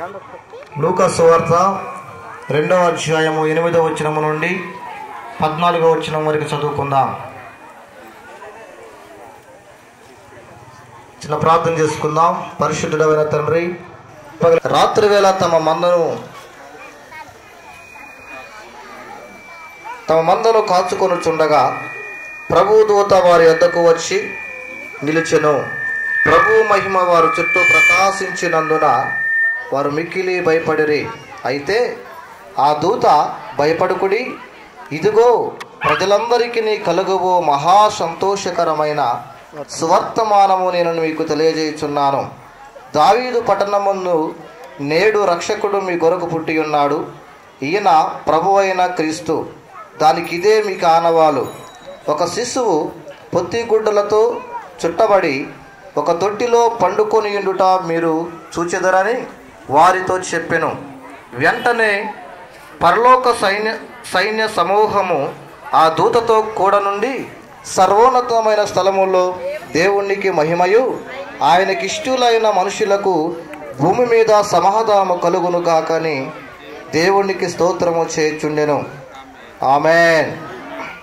లూకా సువార్త 2వ అధ్యాయము 8వ వచనము నుండి 14వ వచనం వరకు చదువుకుందాం. చిన్న ప్రార్థన చేసుకుందాం. పరిశుద్ధుడైన తండ్రి, రాత్రి వేళ తమ మందను కాచుకొనుచుండగా ప్రభు దూత వారి వద్దకు వచ్చి నిలిచెను. ప్రభు మహిమ వారు చుట్టూ ప్రకాశించినందున వారు మిక్కిలి భయపడిరి. అయితే ఆ దూత, భయపడుకుడి, ఇదిగో ప్రజలందరికీ కలుగబో మహా సంతోషకరమైన సువర్తమానము నేను మీకు తెలియజేయుచున్నాను. దావీదు పట్టణమందు నేడు రక్షకుడు మీ కొరకు పుట్టి ఉన్నాడు. ఈయన ప్రభువైన క్రీస్తు. దానికి ఇదే మీకు ఆనవాలు. ఒక శిశువు పొత్తిగుడ్డలతో చుట్టబడి ఒక తొట్టిలో పండుకొని ఉండుట మీరు చూచెదరని వారితో చెప్పెను. వెంటనే పరలోక సైన్య సమూహము ఆ దూతతో కూడా నుండి సర్వోన్నతమైన స్థలములో దేవునికి మహిమయు ఆయనకిష్టులైన మనుషులకు భూమి మీద సమాధానము కలుగును గాకని దేవునికి స్తోత్రము చేయుచుండెను. ఆమేన్.